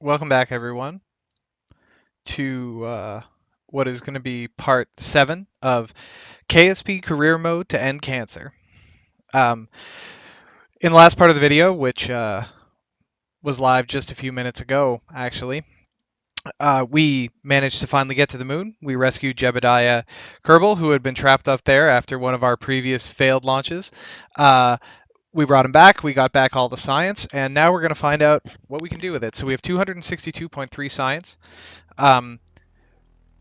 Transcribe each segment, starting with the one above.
Welcome back, everyone, to what is going to be part 7 of KSP Career Mode to End Cancer. In the last part of the video, which was live just a few minutes ago, actually, we managed to finally get to the moon. We rescued Jebediah Kerbal, who had been trapped up there after one of our previous failed launches. We brought him back, we got back all the science, and now we're going to find out what we can do with it. So we have 262.3 science.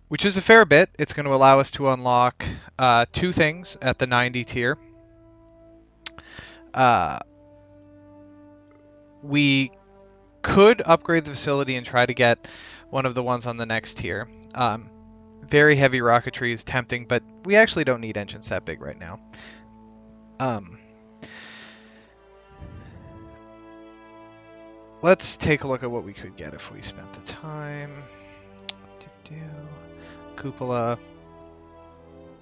Which is a fair bit. It's going to allow us to unlock two things at the 90 tier. We could upgrade the facility and try to get one of the ones on the next tier. Very heavy rocketry is tempting, but we actually don't need engines that big right now. Let's take a look at what we could get if we spent the time. Cupola.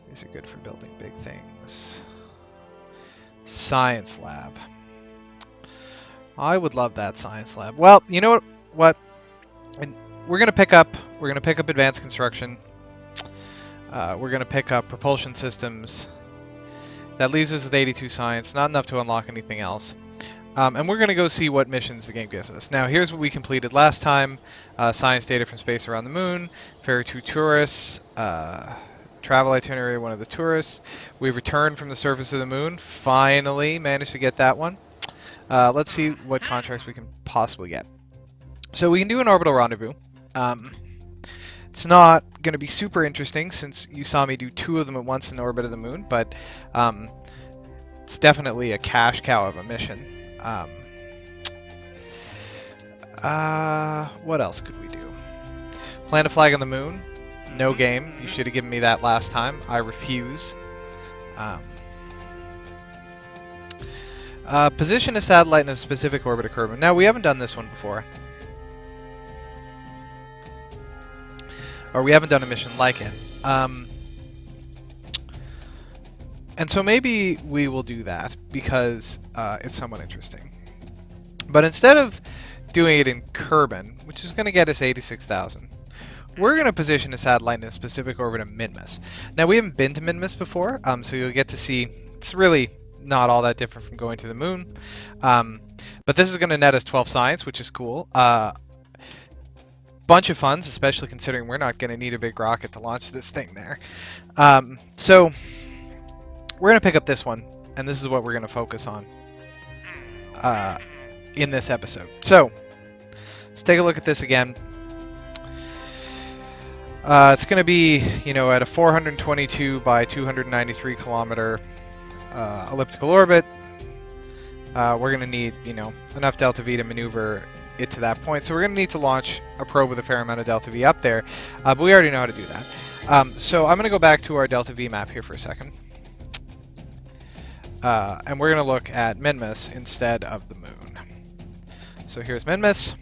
These are good for building big things. Science lab. I would love that science lab. Well, you know what? And we're gonna pick up advanced construction. We're gonna pick up propulsion systems. That leaves us with 82 science, not enough to unlock anything else. And we're gonna go see what missions the game gives us. Now, here's what we completed last time: science data from space around the moon, ferry 2 tourists, travel itinerary of one of the tourists. We've returned from the surface of the moon. Finally managed to get that one. Let's see what contracts we can possibly get. So we can do an orbital rendezvous. It's not going to be super interesting since you saw me do 2 of them at once in orbit of the moon, but it's definitely a cash cow of a mission. What else could we do? Plant a flag on the moon. No game. You should have given me that last time. I refuse. Position a satellite in a specific orbit of Kerbal. Now, we haven't done this one before. Or we haven't done a mission like it. And so maybe we will do that because it's somewhat interesting. But instead of doing it in Kerbin, which is going to get us 86,000, we're going to position a satellite in a specific orbit of Minmus. Now, we haven't been to Minmus before, so you'll get to see it's really not all that different from going to the moon. But this is going to net us 12 science, which is cool. Bunch of funds, especially considering we're not going to need a big rocket to launch this thing there. So we're going to pick up this one, and this is what we're going to focus on in this episode. So let's take a look at this again. It's going to be, at a 422 by 293 kilometer elliptical orbit. We're going to need, enough delta V to maneuver it to that point. So we're going to need to launch a probe with a fair amount of delta V up there, but we already know how to do that. So I'm going to go back to our delta V map here for a second. And we're going to look at Minmus instead of the moon. So here's Minmus.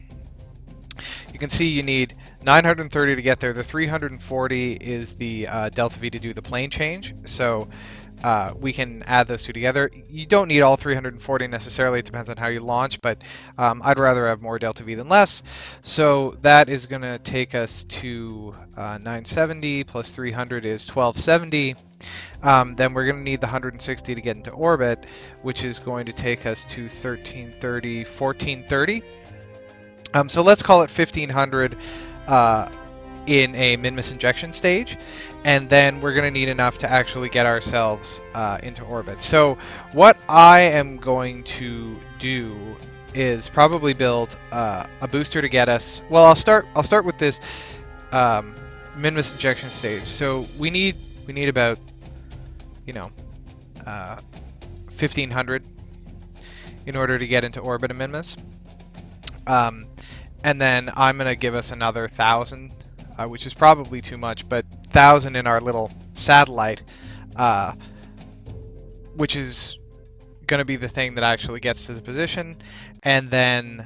You can see you need 930 to get there. The 340 is the delta V to do the plane change. So we can add those two together. You don't need all 340 necessarily. It depends on how you launch, but I'd rather have more delta V than less. So that is going to take us to 970 plus 300 is 1270. Then we're going to need the 160 to get into orbit, which is going to take us to 1330, 1430. So let's call it 1500 in a Minmus injection stage, and then we're going to need enough to actually get ourselves into orbit. So what I am going to do is probably build a booster to get us. Well, I'll start with this Minmus injection stage. So we need about 1500 in order to get into orbit of Minmus. And then I'm going to give us another 1,000, which is probably too much, but 1,000 in our little satellite, which is going to be the thing that actually gets to the position. And then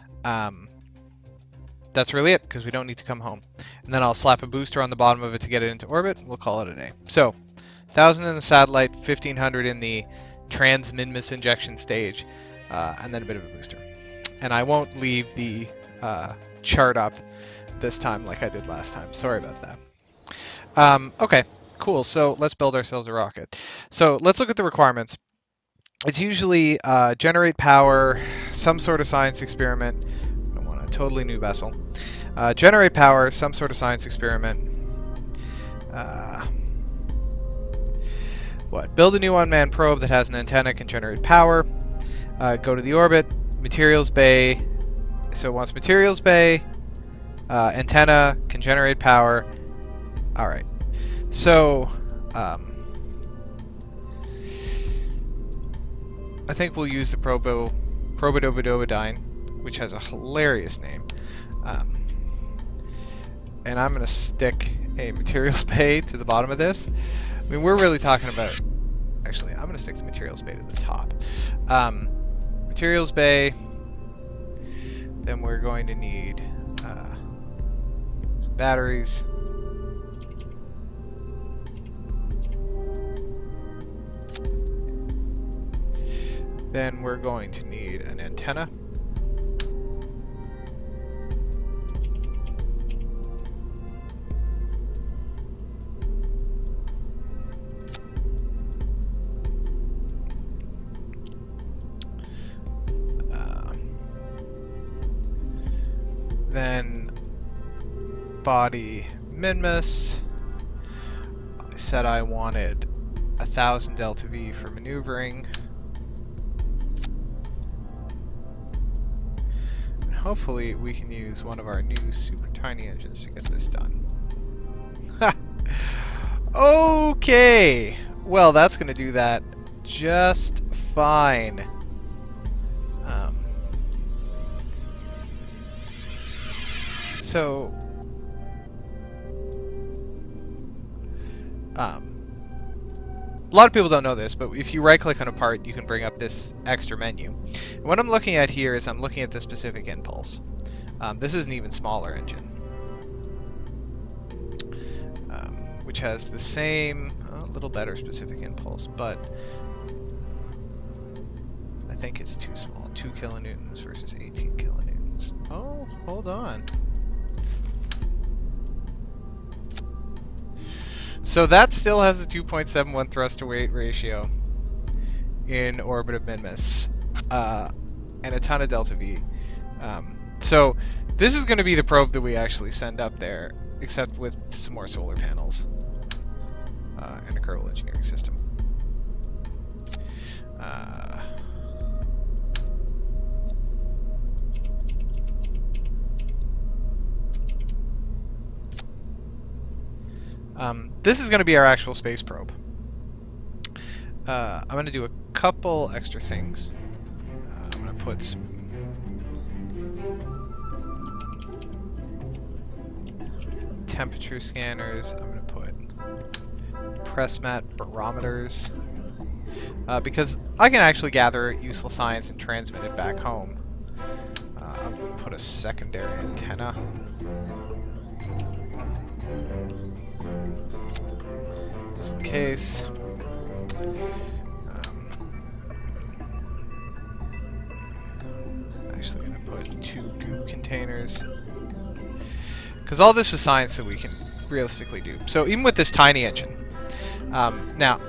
that's really it, because we don't need to come home. And then I'll slap a booster on the bottom of it to get it into orbit. We'll call it a day. So 1,000 in the satellite, 1,500 in the trans-Minmus injection stage, and then a bit of a booster. And I won't leave the chart up this time like I did last time. Sorry about that. Okay, cool. So let's build ourselves a rocket. So let's look at the requirements. It's usually generate power, some sort of science experiment. I don't want a totally new vessel. Generate power, some sort of science experiment. Build a new unmanned probe that has an antenna, can generate power. Go to the orbit, materials bay. So it wants materials bay, antenna, can generate power. All right. So I think we'll use the Probodobodobodine, which has a hilarious name. And I'm going to stick a materials bay to the bottom of this. I mean, we're really talking about... Actually, I'm going to stick the materials bay to the top. Materials bay. Then we're going to need some batteries. Then we're going to need an antenna. Then body Minmus. I said I wanted 1,000 delta V for maneuvering. And hopefully we can use one of our new super tiny engines to get this done. Okay, well that's gonna do that just fine. So, a lot of people don't know this, but if you right-click on a part, you can bring up this extra menu. And what I'm looking at here is I'm looking at the specific impulse. This is an even smaller engine, which has the same, a little better specific impulse, but I think it's too small. 2 kilonewtons versus 18 kilonewtons. Oh, hold on. So that still has a 2.71 thrust to weight ratio in orbit of Minmus, and a ton of delta V. So this is going to be the probe that we actually send up there, except with some more solar panels and a Kerbal engineering system. This is going to be our actual space probe. I'm going to do a couple extra things. I'm going to put some temperature scanners. I'm going to put press mat barometers. Because I can actually gather useful science and transmit it back home. I'm going to put a secondary antenna. Just in case. Actually going to put 2 goo containers. Because all this is science that we can realistically do. So even with this tiny engine. Now,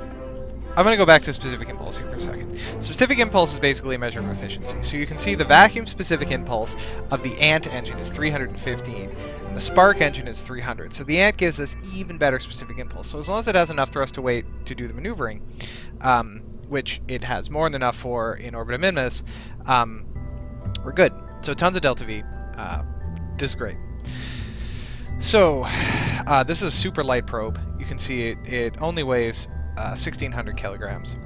I'm going to go back to specific impulse here for a second. Specific impulse is basically a measure of efficiency. So you can see the vacuum specific impulse of the Ant engine is 315, and the Spark engine is 300. So the Ant gives us even better specific impulse. So as long as it has enough thrust to weight to do the maneuvering, which it has more than enough for in orbit of Minmus, we're good. So tons of delta V. This is great. So this is a super light probe. You can see it only weighs 1,600 kilograms.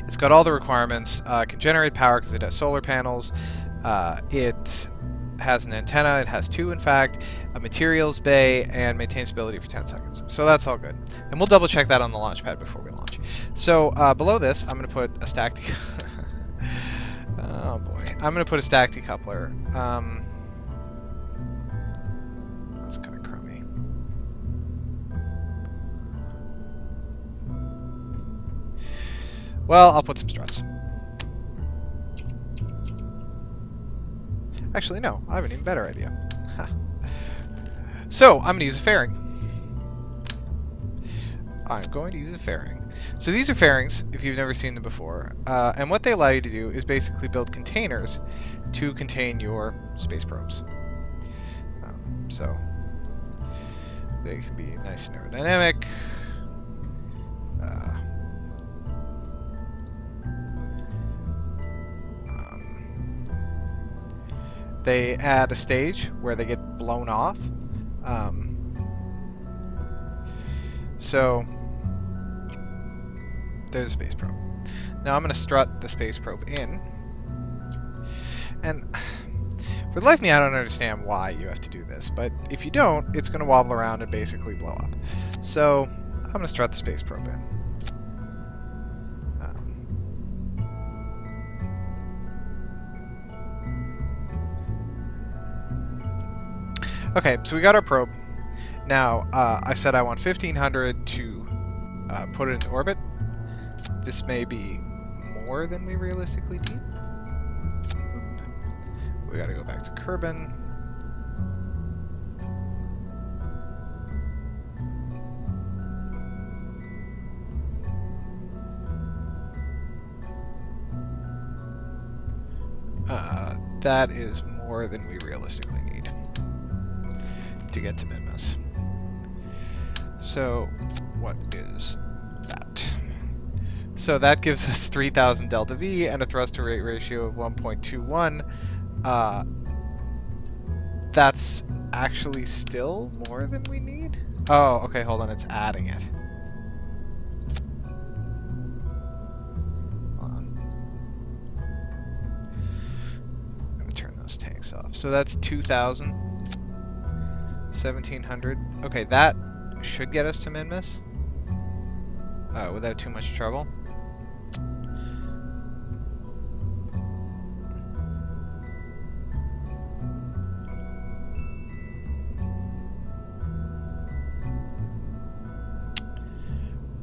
It's got all the requirements. Can generate power because it has solar panels. It has an antenna. It has 2, in fact. A materials bay, and maintains stability for 10 seconds. So that's all good. And we'll double check that on the launch pad before we launch. So below this, I'm going to put a stack. Oh boy, I'm going to put a stack decoupler. That's kind of crummy. Well, I'll put some struts. Actually, no, I have an even better idea. Huh. So, I'm going to use a fairing. I'm going to use a fairing. So these are fairings, if you've never seen them before, and what they allow you to do is basically build containers to contain your space probes. So they can be nice and aerodynamic. They add a stage where they get blown off. So there's a space probe. Now I'm going to strut the space probe in. And for the life of me, I don't understand why you have to do this. But if you don't, it's going to wobble around and basically blow up. So I'm going to strut the space probe in. Okay, so we got our probe. Now, I said I want 1500 to put it into orbit. This may be more than we realistically need. We gotta go back to Kerbal. That is more than we realistically need to get to Minmus. So, what is that? So that gives us 3000 delta V and a thrust to rate ratio of 1.21. That's actually still more than we need? Oh, okay, hold on, it's adding it. Hold on. I'm gonna turn those tanks off. So that's 2000. 1700. Okay, that should get us to Minmus. Without too much trouble.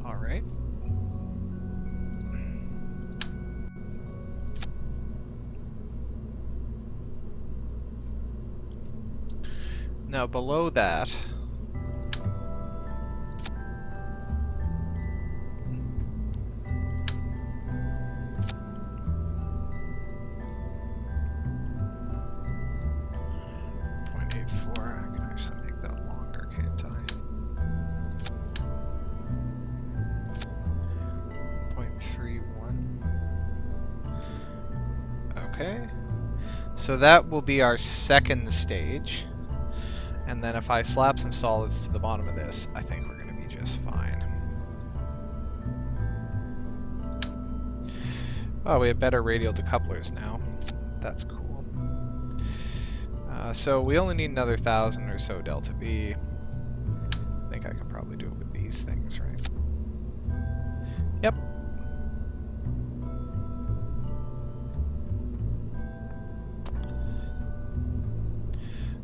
Alright. Now below that, so that will be our second stage. And then if I slap some solids to the bottom of this, I think we're going to be just fine. Oh, we have better radial decouplers now. That's cool. So we only need another 1000 or so delta V. I think I can probably do it with these things, right? Yep.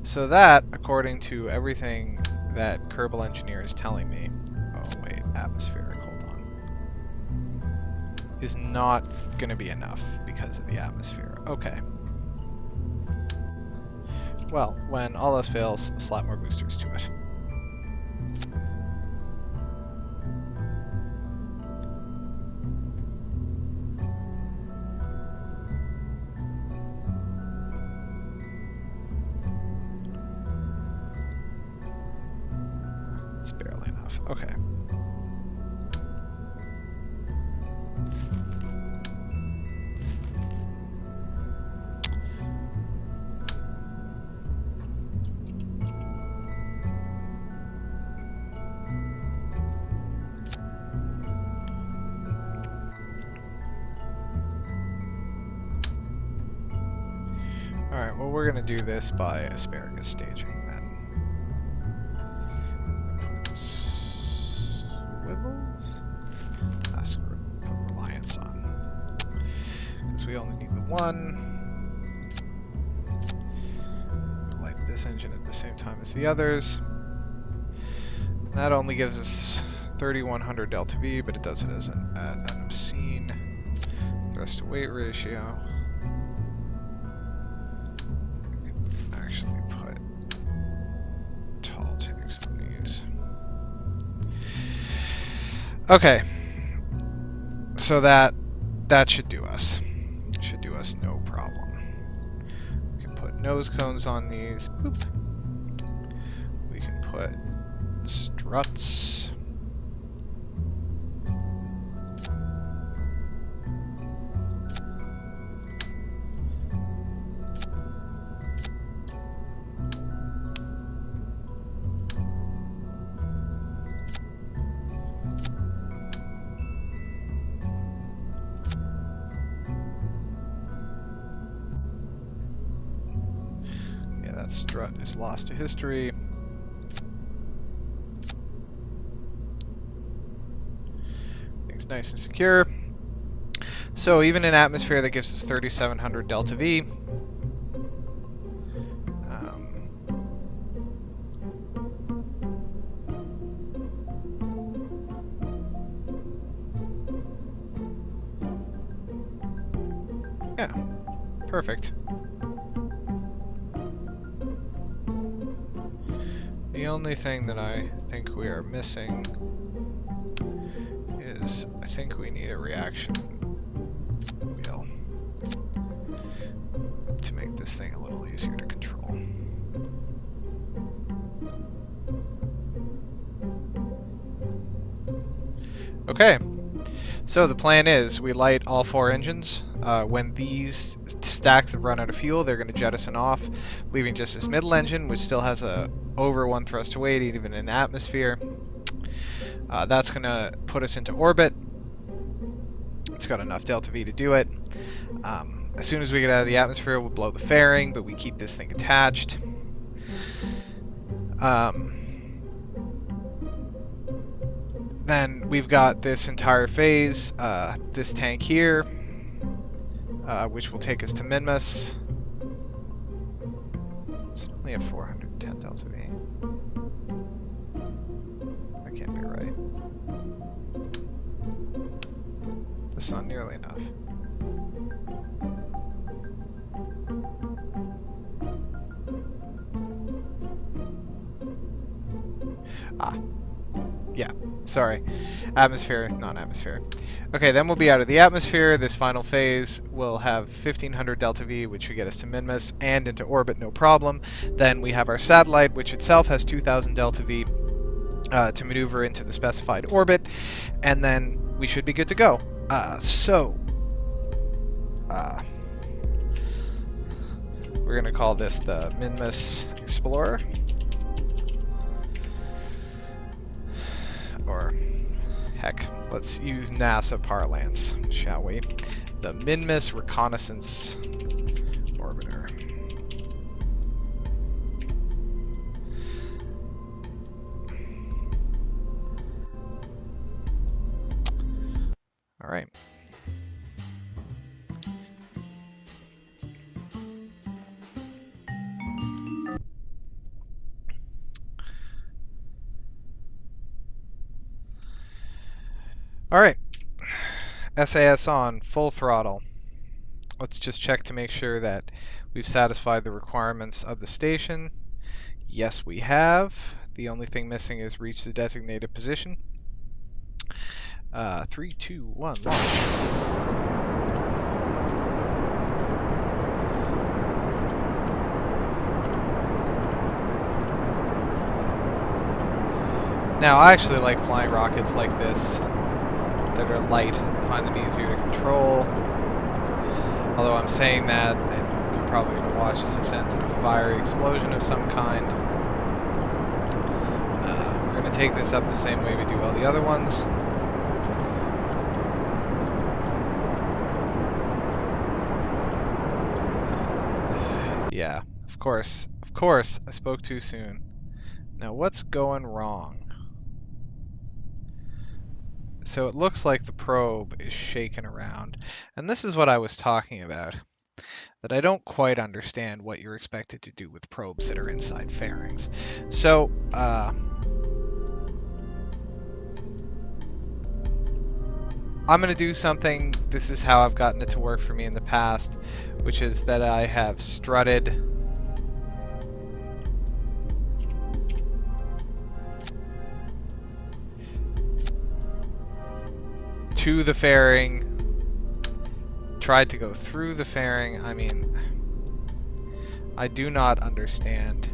So that, according to everything that Kerbal Engineer is telling me, oh wait, atmospheric, hold on, is not going to be enough because of the atmosphere. Okay. Well, when all else fails, slap more boosters to it. It's barely enough. Okay. Alright, well we're going to do this by asparagus staging then. Swivels? Screw it, put reliance on. Because we only need the one. Light this engine at the same time as the others. That only gives us 3100 delta V, but it does it as an obscene thrust to weight ratio. Okay. So that should do us. Should do us no problem. We can put nose cones on these. Boop. We can put struts. Yeah, that strut is lost to history. Things nice and secure. So even in atmosphere, that gives us 3,700 delta V. Yeah, perfect. The only thing that I think we are missing is I think we need a reaction wheel to make this thing a little easier to control. Okay, so the plan is we light all 4 engines. When these stacks have run out of fuel, they're going to jettison off, leaving just this middle engine, which still has a over 1 thrust to weight, even in atmosphere. That's going to put us into orbit. It's got enough delta V to do it. As soon as we get out of the atmosphere, we'll blow the fairing, but we keep this thing attached. Then we've got this entire phase, this tank here, which will take us to Minmus. It's only a 410 delta V. That can't be right. That's not nearly enough. Yeah, sorry. Atmosphere, non-atmosphere. Okay, then we'll be out of the atmosphere. This final phase will have 1,500 delta V, which should get us to Minmus and into orbit, no problem. Then we have our satellite, which itself has 2,000 delta V to maneuver into the specified orbit, and then we should be good to go. We're going to call this the Minmus Explorer. Or, heck, let's use NASA parlance, shall we? The Minmus Reconnaissance Orbiter. All right. All right. SAS on, full throttle. Let's just check to make sure that we've satisfied the requirements of the station. Yes, we have. The only thing missing is reach the designated position. 3, 2, 1, launch. Now, I actually like flying rockets like this that are light. I find them easier to control. Although I'm saying that, and you're probably going to watch this ascend in a fiery explosion of some kind. We're going to take this up the same way we do all the other ones. Yeah, of course, I spoke too soon. Now, what's going wrong? So it looks like the probe is shaking around. And this is what I was talking about. That I don't quite understand what you're expected to do with probes that are inside fairings. So, I'm going to do something. This is how I've gotten it to work for me in the past, which is that I have strutted to the fairing, tried to go through the fairing. I mean, I do not understand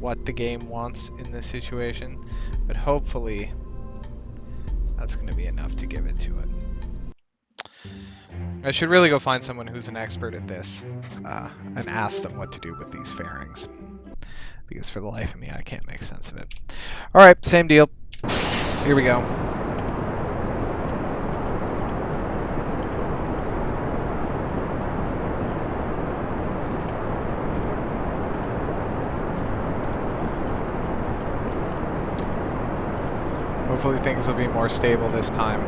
what the game wants in this situation, but hopefully that's going to be enough to give it to it. I should really go find someone who's an expert at this and ask them what to do with these fairings, because for the life of me, I can't make sense of it. All right, same deal. Here we go. Hopefully things will be more stable this time.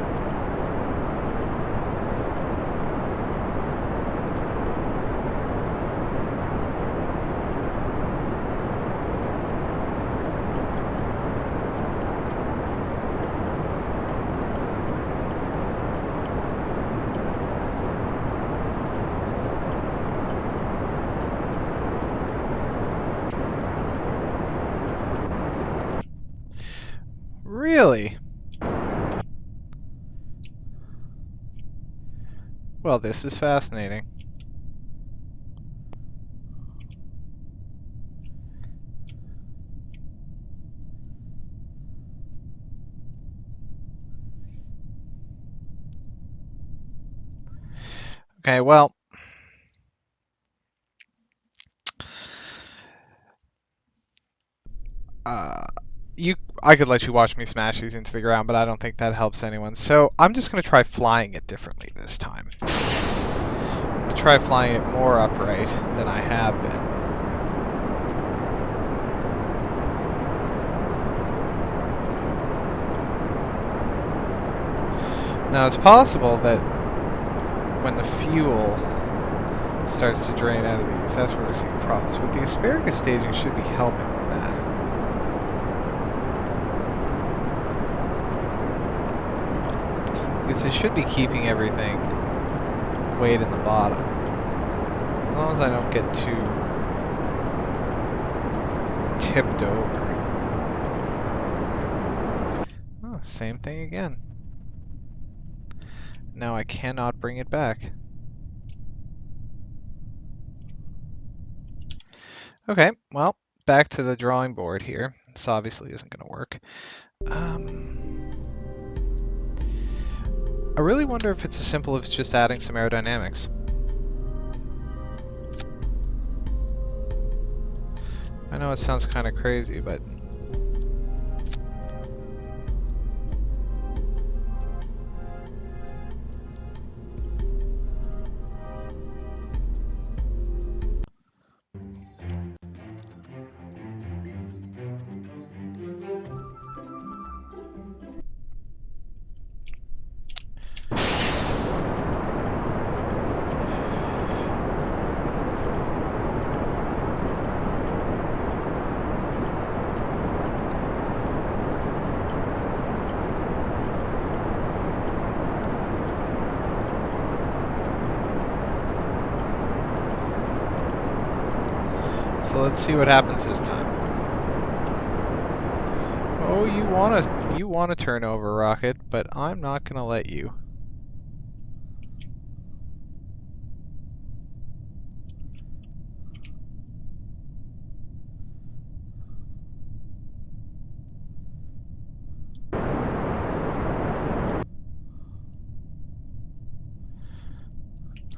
Really? Well, this is fascinating. Okay, well, I could let you watch me smash these into the ground, but I don't think that helps anyone. So I'm just going to try flying it differently this time. I'm going to try flying it more upright than I have been. Now it's possible that when the fuel starts to drain out of these, that's where we're seeing problems. But the asparagus staging should be helping with that. Because it should be keeping everything weighed in the bottom. As long as I don't get too tipped over. Oh, same thing again. Now I cannot bring it back. Okay, well, back to the drawing board here. This obviously isn't going to work. I really wonder if it's as simple as just adding some aerodynamics. I know it sounds kind of crazy, but... So let's see what happens this time. Oh, you wanna turn over, Rocket, but I'm not gonna let you.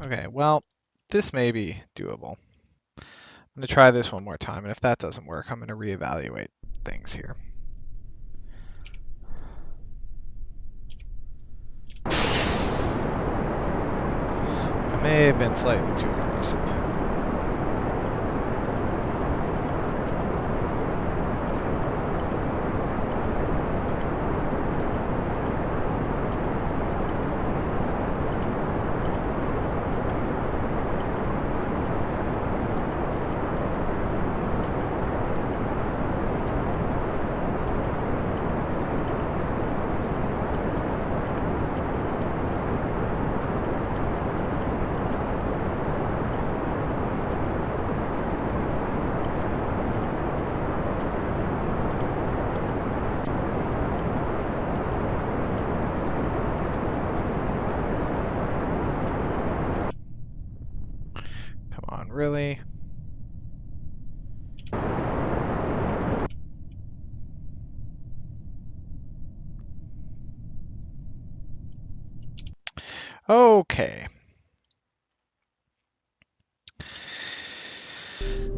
Okay, well, this may be doable. I'm going to try this one more time, and if that doesn't work, I'm going to reevaluate things here. I may have been slightly too aggressive. really. Okay.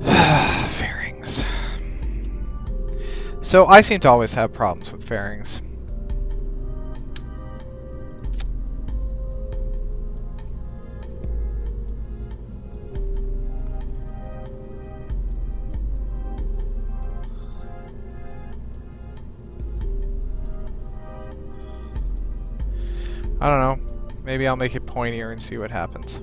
Fairings. So I seem to always have problems with fairings. I don't know. Maybe I'll make it pointier and see what happens.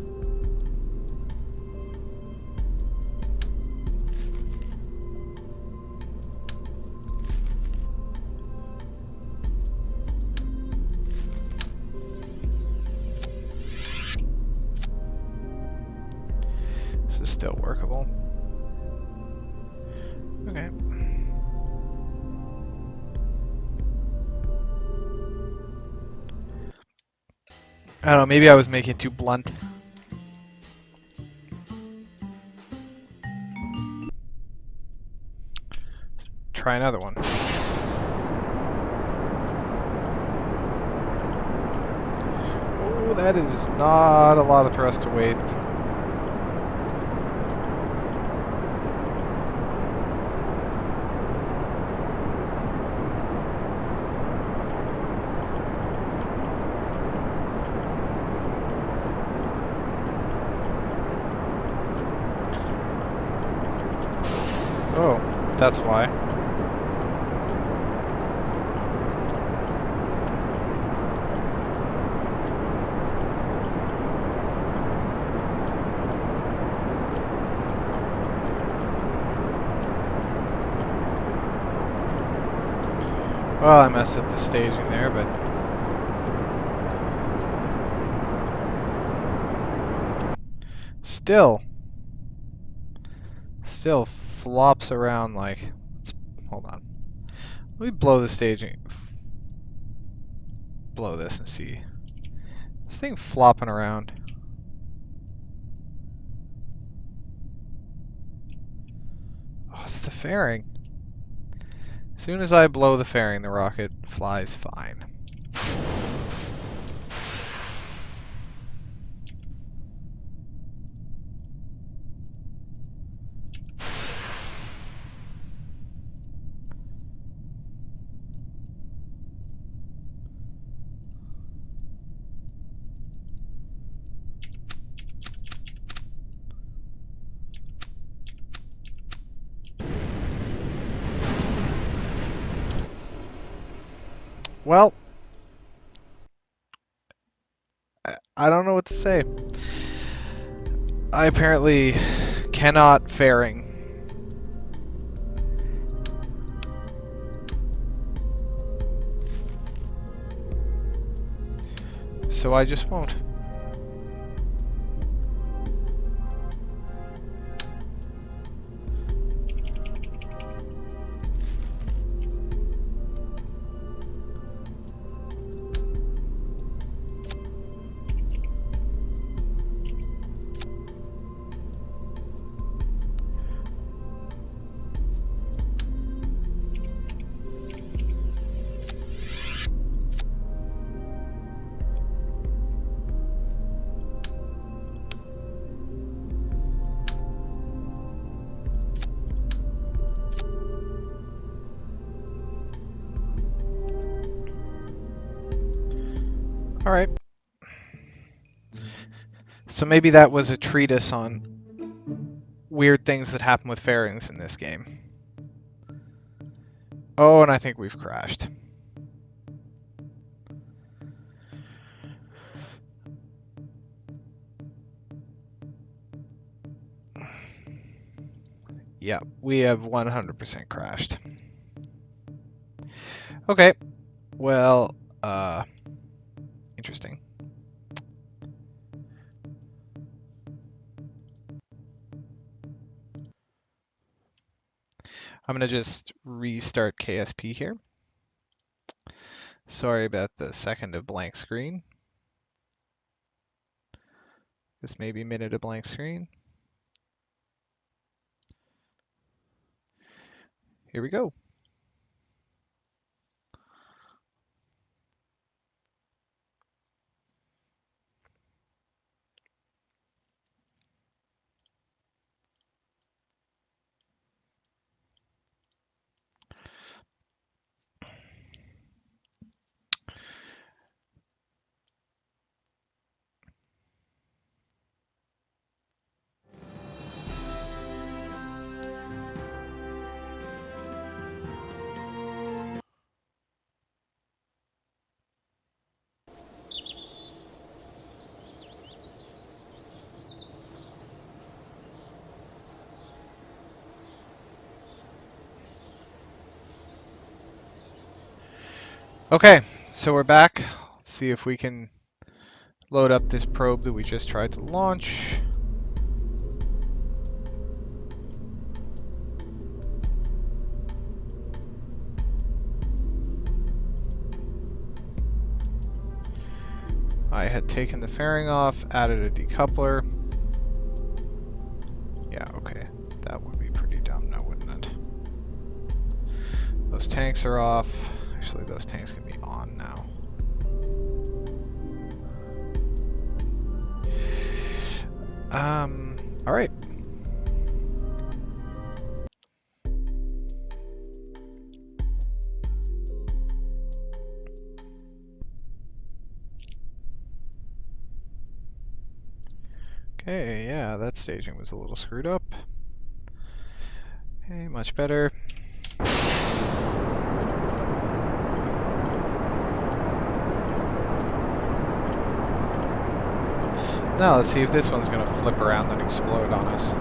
This is still workable. Okay. I don't know, maybe I was making it too blunt. Try another one. Oh, that is not a lot of thrust to weight. Oh, that's why. Well, I messed up the staging there, but... Still flops around like... Hold on. Let me blow the staging. Blow this and see. This thing flopping around. Oh, it's the fairing. As soon as I blow the fairing, the rocket flies fine. Well, I don't know what to say. I apparently cannot fairing. So I just won't. Alright. So maybe that was a treatise on weird things that happen with fairings in this game. Oh, and I think we've crashed. Yeah, we have 100% crashed. Okay, well, interesting. I'm going to just restart KSP here. Sorry about the second of blank screen. This may be a minute of blank screen. here we go. Okay, so we're back. Let's see if we can load up this probe that we just tried to launch. I had taken the fairing off, added a decoupler. Yeah, okay. That would be pretty dumb now, wouldn't it? Those tanks are off. Actually, those tanks can be on now. All right. Okay, yeah, that staging was a little screwed up. Okay, much better. Now let's see if this one's gonna flip around and explode on us.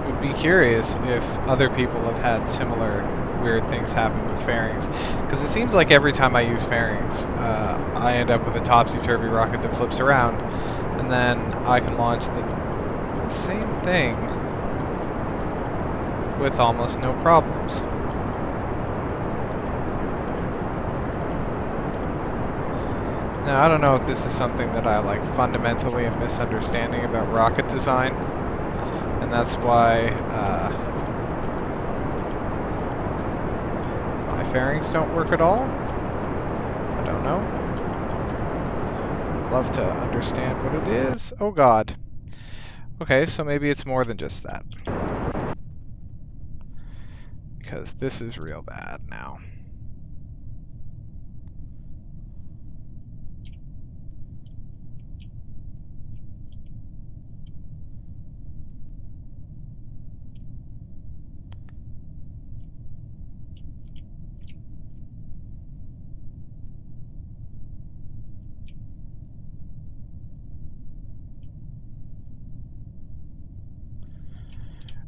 Would be curious if other people have had similar weird things happen with fairings, because it seems like every time I use fairings, I end up with a topsy-turvy rocket that flips around, and then I can launch the same thing with almost no problems. Now, I don't know if this is something that I fundamentally am misunderstanding about rocket design, and that's why my fairings don't work at all. I don't know. I'd love to understand what it is. Oh god. Okay, so maybe it's more than just that. Because this is real bad now.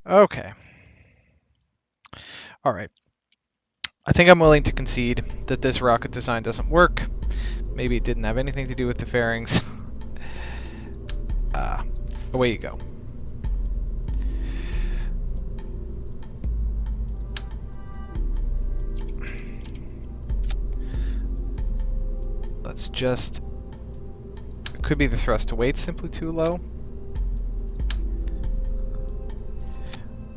Okay. Alright. I think I'm willing to concede that this rocket design doesn't work. Maybe it didn't have anything to do with the fairings. Away you go. Let's just... It could be the thrust to weight simply too low.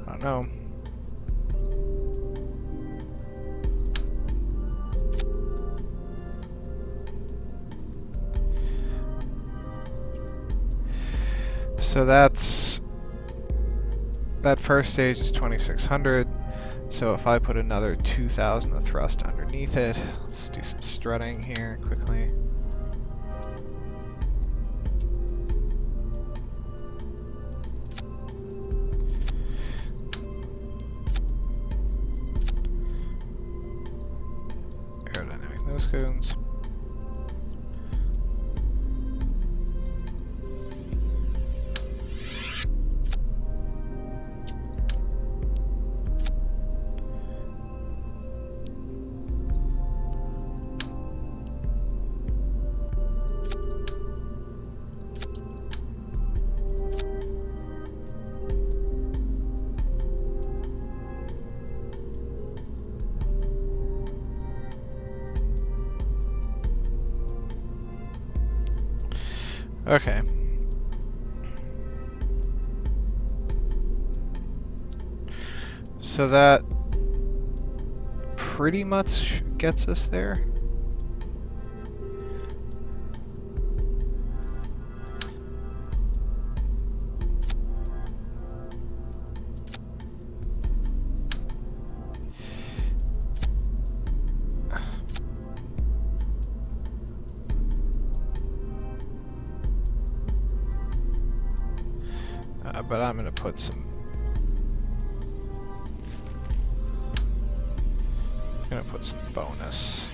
I don't know. So that's... That first stage is 2600. So if I put another 2000 of thrust underneath it, let's do some strutting here quickly. Aerodynamic nose cones. Okay. So that pretty much gets us there. But I'm gonna put some. I'm gonna put some bonus.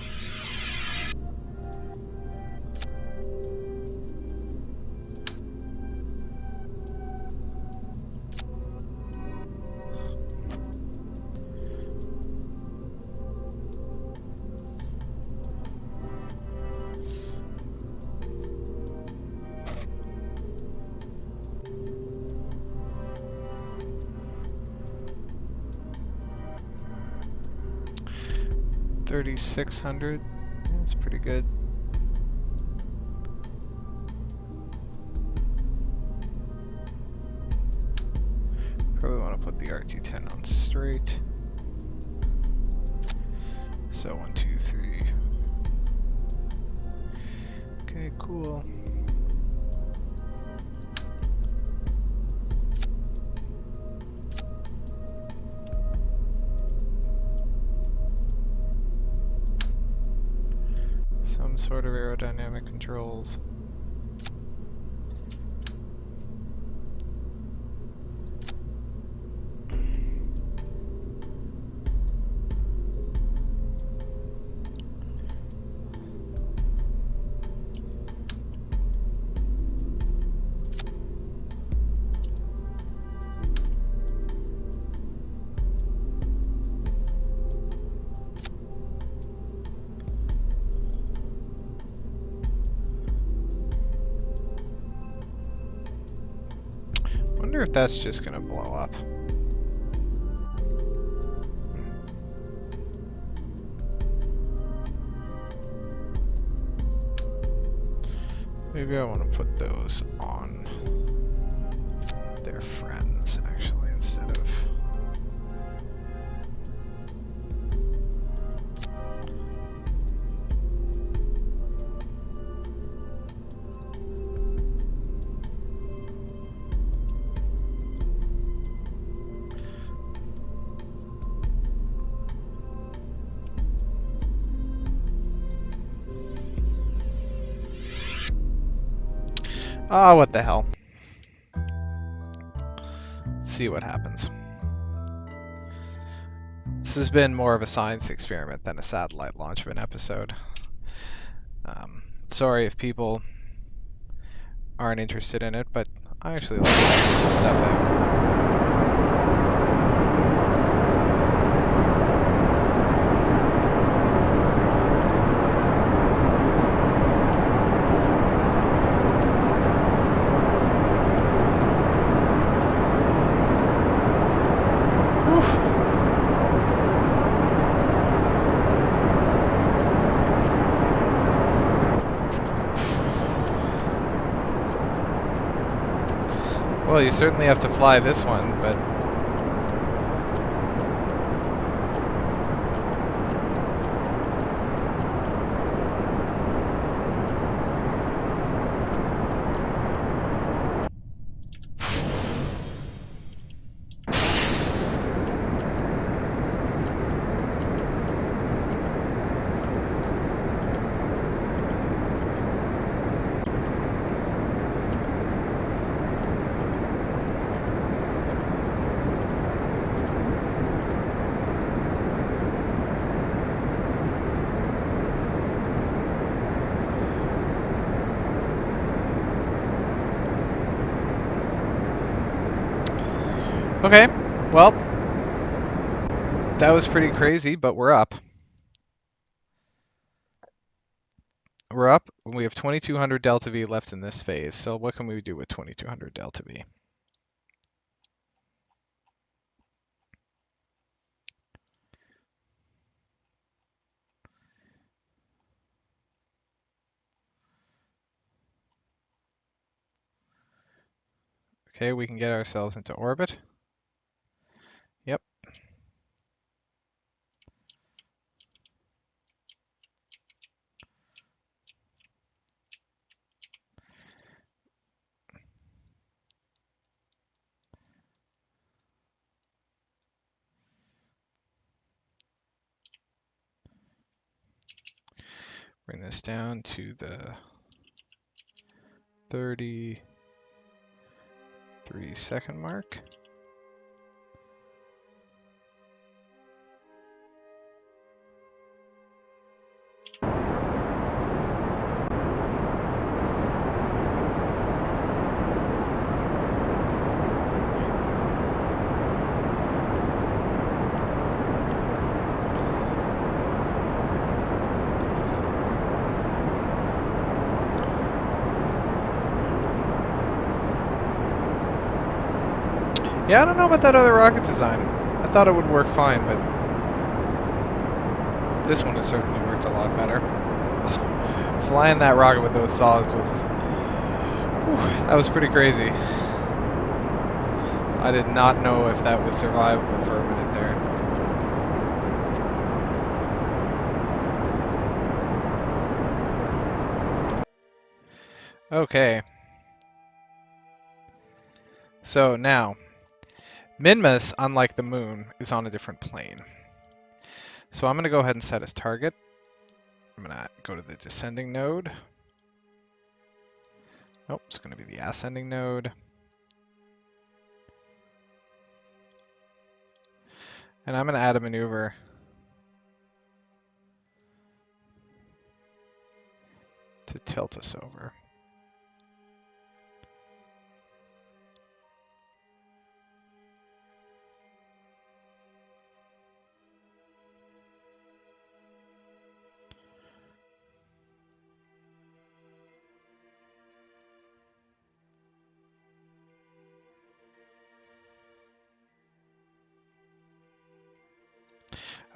$3,600. That's pretty good. Probably want to put the RT10 on straight. So 1, 2, 3. Okay, cool. Some sort of aerodynamic controls. Wonder if that's just gonna blow up. Maybe I want to put those on their friends, actually, instead of... Ah, what the hell. Let's see what happens. This has been more of a science experiment than a satellite launch of an episode. Sorry if people aren't interested in it, but I actually like stuff out. Well, you certainly have to fly this one, but... Okay, well, that was pretty crazy, but we're up. We're up. We have 2200 delta V left in this phase, so what can we do with 2200 delta V? Okay, we can get ourselves into orbit. Yep. Bring this down to the 33-second mark. Yeah, I don't know about that other rocket design. I thought it would work fine, but this one has certainly worked a lot better. Flying that rocket with those solids was... Whew, that was pretty crazy. I did not know if that was survivable for a minute there. Okay. So now, Minmus, unlike the moon, is on a different plane. So I'm going to go ahead and set as target. I'm going to go to the descending node. Nope, it's going to be the ascending node. And I'm going to add a maneuver to tilt us over.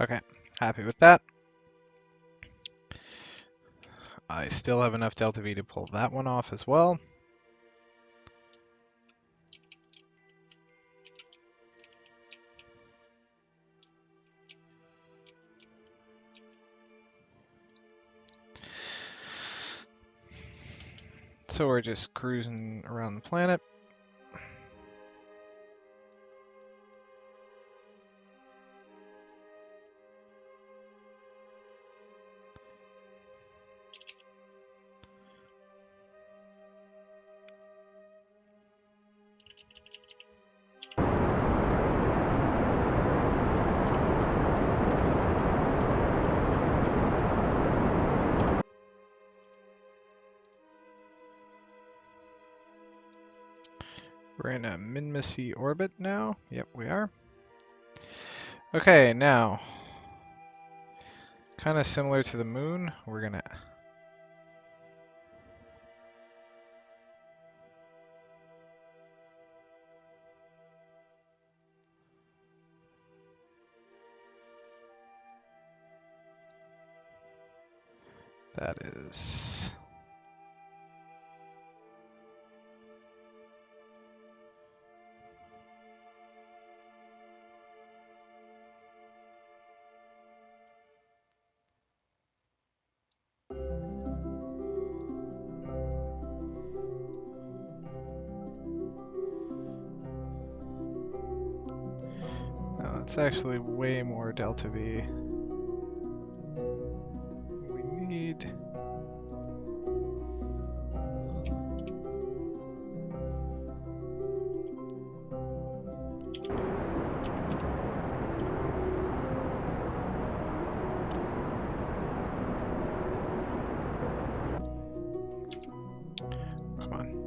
Okay, happy with that. I still have enough delta V to pull that one off as well. So we're just cruising around the planet. We're in a Minmus orbit now. Yep, we are. Okay, now, kind of similar to the moon, we're gonna that is no, that's actually way more delta V. We need come on.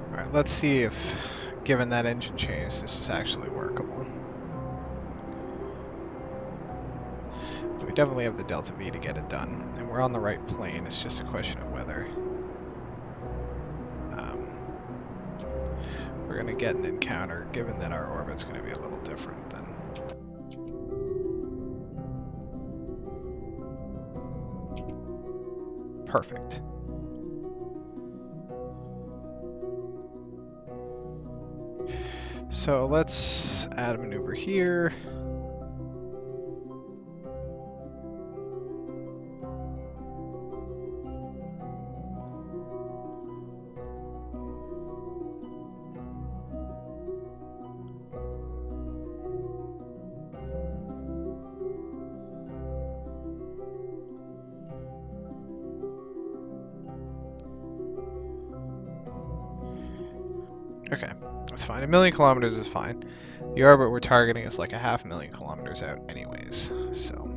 All right, let's see if, given that engine change, this is actually workable. definitely have the delta V to get it done, and we're on the right plane. It's just a question of whether we're going to get an encounter, given that our orbit's going to be a little different than... Perfect. So let's add a maneuver here. Okay, that's fine. 1,000,000 kilometers is fine. The orbit we're targeting is like 500,000 kilometers out anyways, so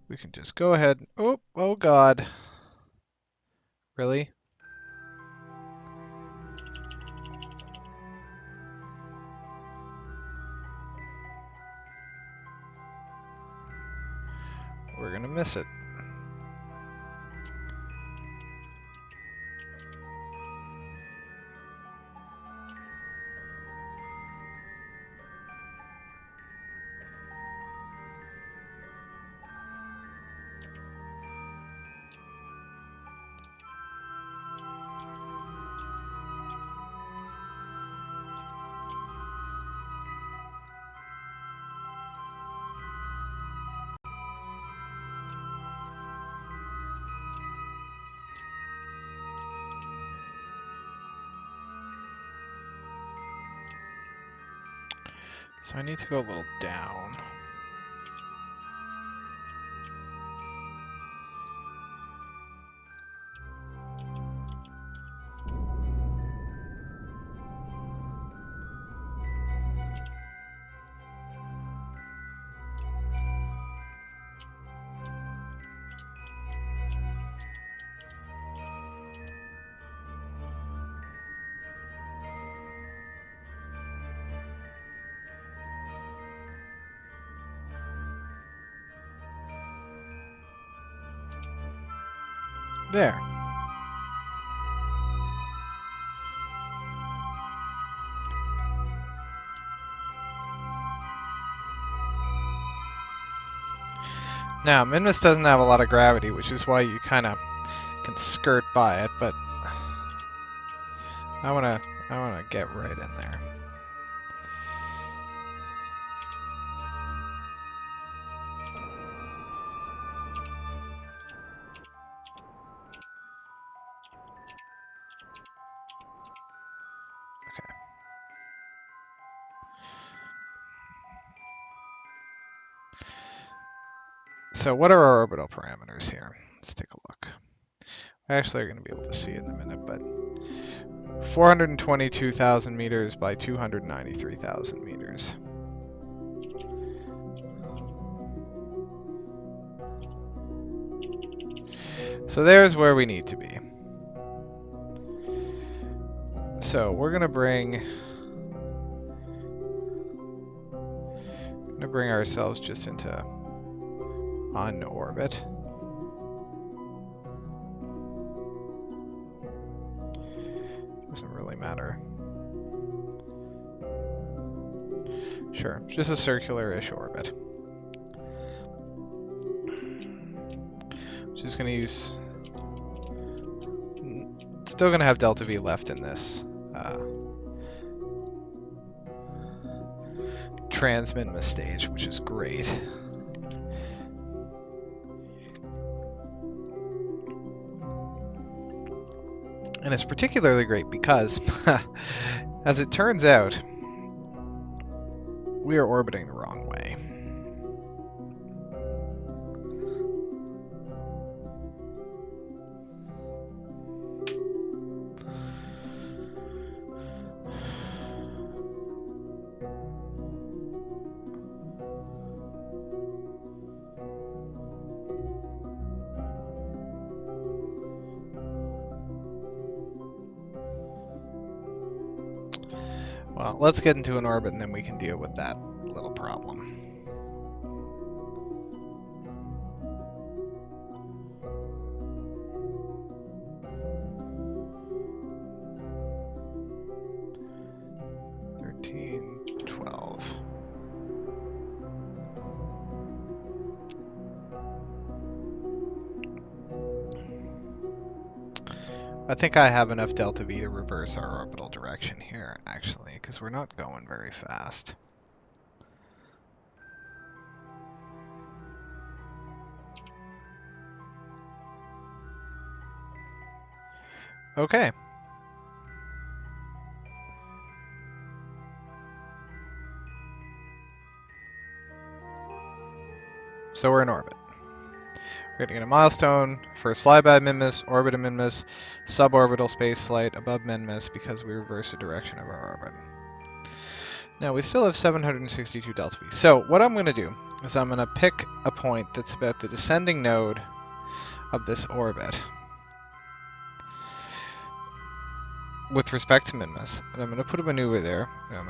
we can just go ahead. Oh god. Really? We're gonna miss it. So I need to go a little down. There. Now, Minmus doesn't have a lot of gravity, which is why you kind of can skirt by it, but I wanna get right in there. Okay. So what are our orbital parameters here? Let's take a look. Actually, are going to be able to see it in a minute, but 422,000 meters by 293,000 meters. So there's where we need to be. So we're going to bring ourselves just into on orbit. Doesn't really matter. Sure, just a circular-ish orbit. Just going to use... Still going to have delta V left in this trans-Minmus stage, which is great. And it's particularly great because, as it turns out, we are orbiting the wrong way. Well, let's get into an orbit and then we can deal with that little problem. I think I have enough delta V to reverse our orbital direction here, actually, because we're not going very fast. Okay. So we're in orbit. We're gonna get a milestone, first flyby Minmus, orbit of Minmus, suborbital spaceflight above Minmus because we reverse the direction of our orbit. Now we still have 762 delta V. So what I'm gonna do is I'm gonna pick a point that's about the descending node of this orbit with respect to Minmus, and I'm gonna put a maneuver there, and I'm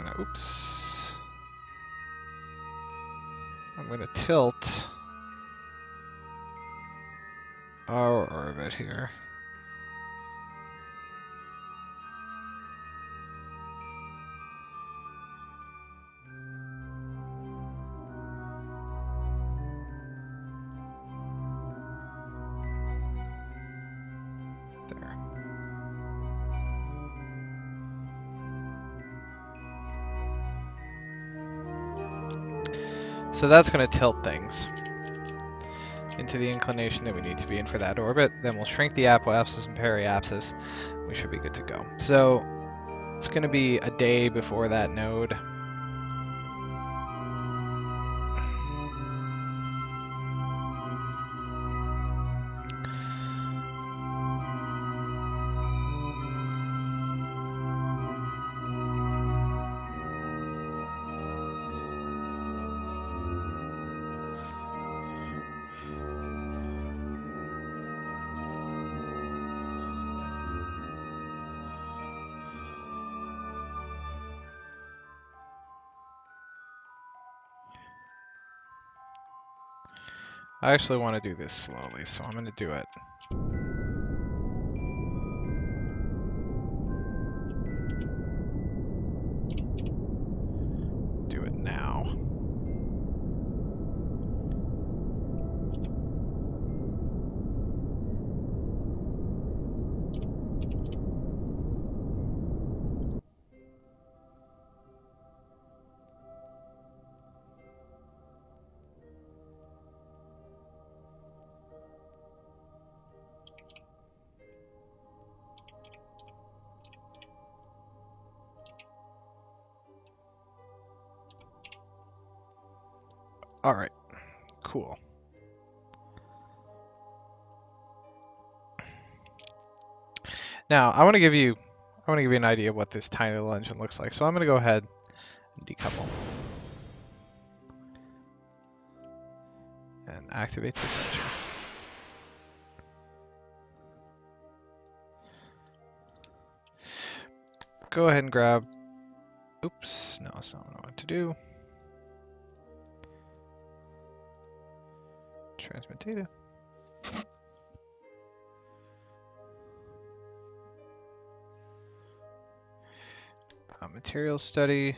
gonna tilt our orbit here. There. So that's going to tilt things into the inclination that we need to be in for that orbit. Then we'll shrink the apoapsis and periapsis. We should be good to go. So it's going to be a day before that node. I actually want to do this slowly, so I'm going to do it. Do it now. All right, cool. Now I want to give you an idea of what this tiny little engine looks like. So I'm going to go ahead and decouple and activate this engine. Go ahead and grab. Oops, no, that's not what I want to do. Transmit data. Material study.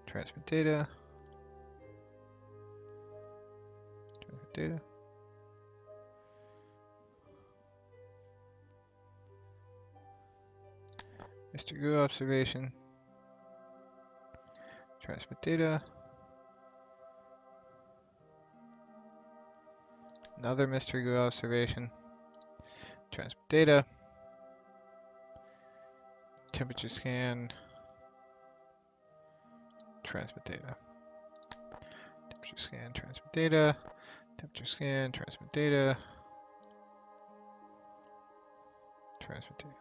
Transmit data. Transmit data. Mr. Goo observation. Transmit data. Another Mr. Goo observation. Transmit data. Temperature scan. Transmit data. Temperature scan, transmit data. Temperature scan, transmit data. Transmit data.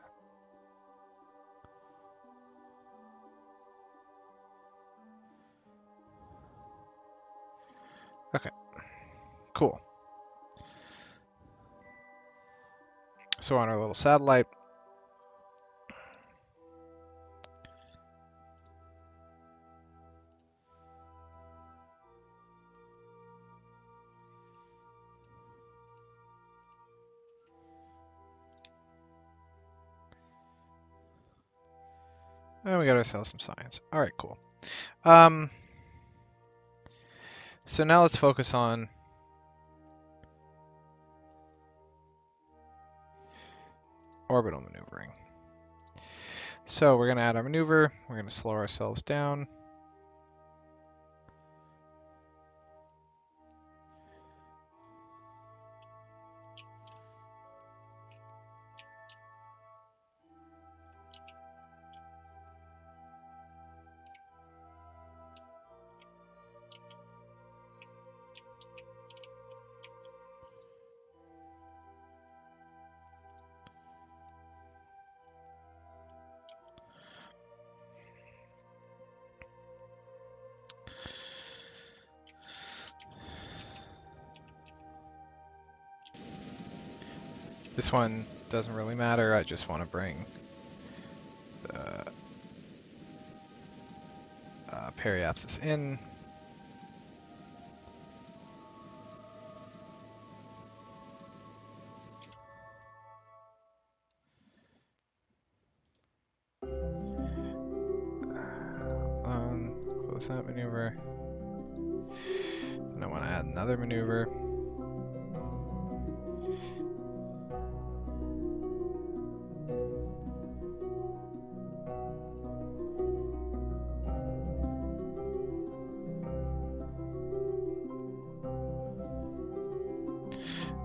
Okay, cool. So on our little satellite, and we got ourselves some science. All right, cool. So now let's focus on orbital maneuvering. So we're going to add our maneuver. We're going to slow ourselves down. This one doesn't really matter. I just want to bring the periapsis in. Close that maneuver. Then I want to add another maneuver.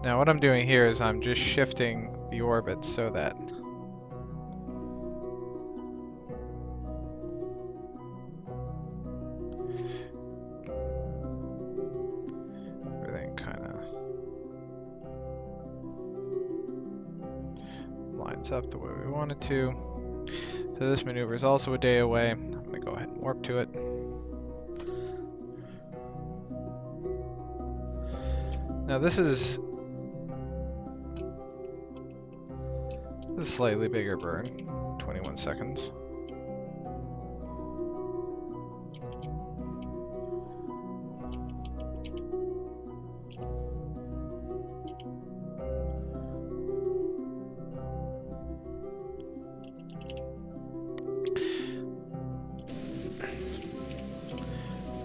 Now what I'm doing here is I'm just shifting the orbit so that everything kind of lines up the way we want it to. So this maneuver is also a day away. I'm going to go ahead and warp to it. Now this is a slightly bigger burn, 21 seconds.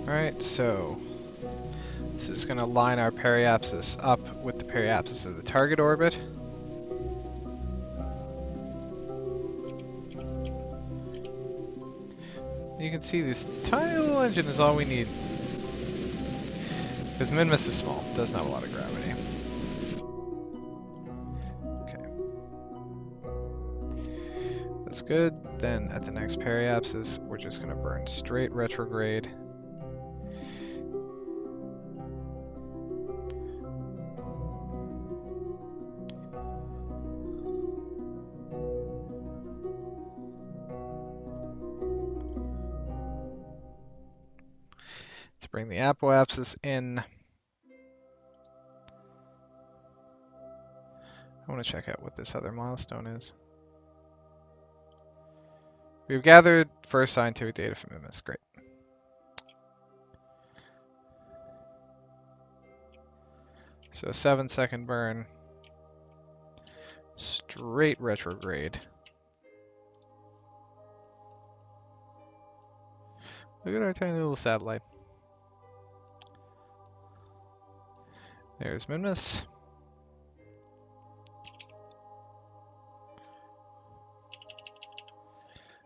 Alright, so this is going to line our periapsis up with the periapsis of the target orbit. You can see this tiny little engine is all we need. Because Minmus is small, doesn't have a lot of gravity. Okay. That's good. Then at the next periapsis, we're just going to burn straight retrograde. Let's bring the apoapsis in. I want to check out what this other milestone is. We've gathered first scientific data from Minmus. Great. So 7-second burn. Straight retrograde. Look at our tiny little satellite. There's Minmus.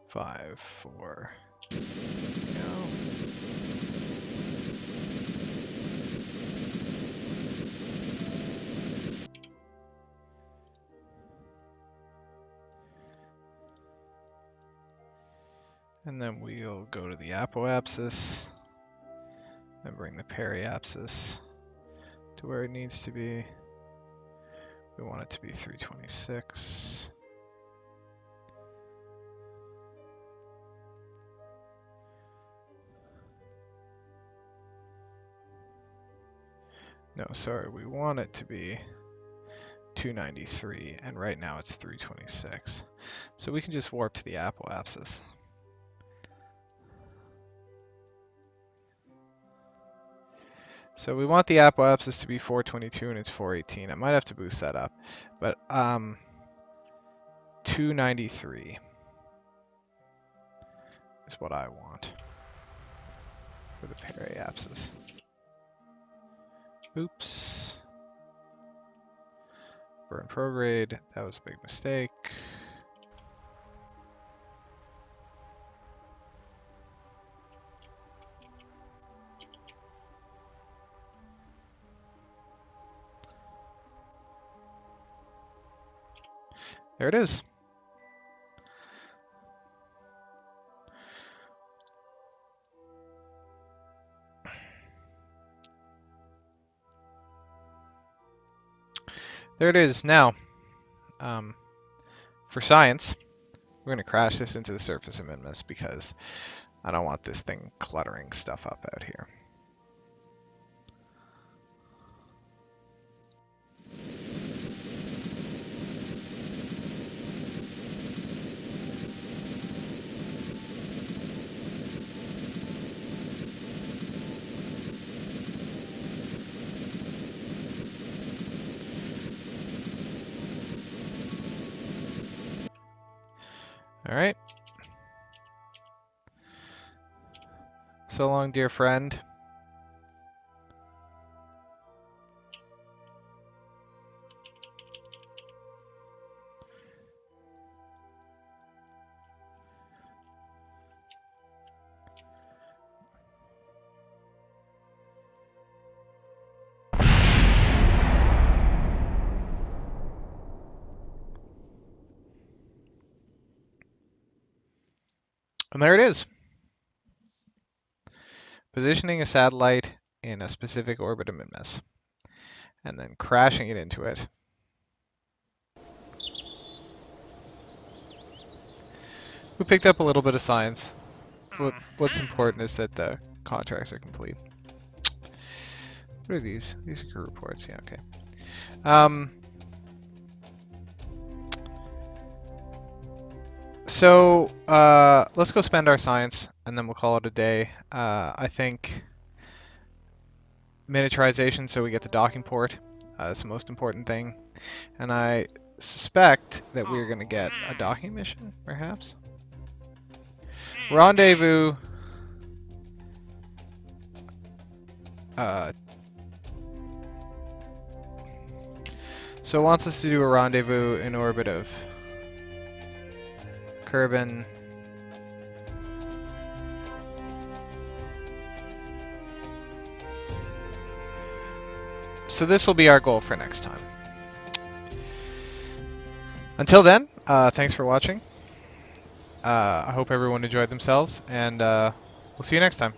Five, four, go. And then we'll go to the apoapsis and bring the periapsis to where it needs to be. We want it to be 326. No, sorry, we want it to be 293, and right now it's 326. So we can just warp to the apoapsis. So we want the apoapsis to be 422 and it's 418. I might have to boost that up, but 293 is what I want for the periapsis. Oops. burn prograde. That was a big mistake. There it is. There it is. Now, for science, we're going to crash this into the surface of Minmus because I don't want this thing cluttering stuff up out here. All right. So long, dear friend. And there it is. Positioning a satellite in a specific orbit of Minmus, and then crashing it into it. We picked up a little bit of science. What's important is that the contracts are complete. What are these? These are crew reports. Yeah, okay. So let's go spend our science, and then we'll call it a day. I think miniaturization, so we get the docking port, is the most important thing. And I suspect that we're going to get a docking mission, perhaps. Rendezvous. So it wants us to do a rendezvous in orbit of Kerbal. So this will be our goal for next time. Until then, thanks for watching. I hope everyone enjoyed themselves, and we'll see you next time.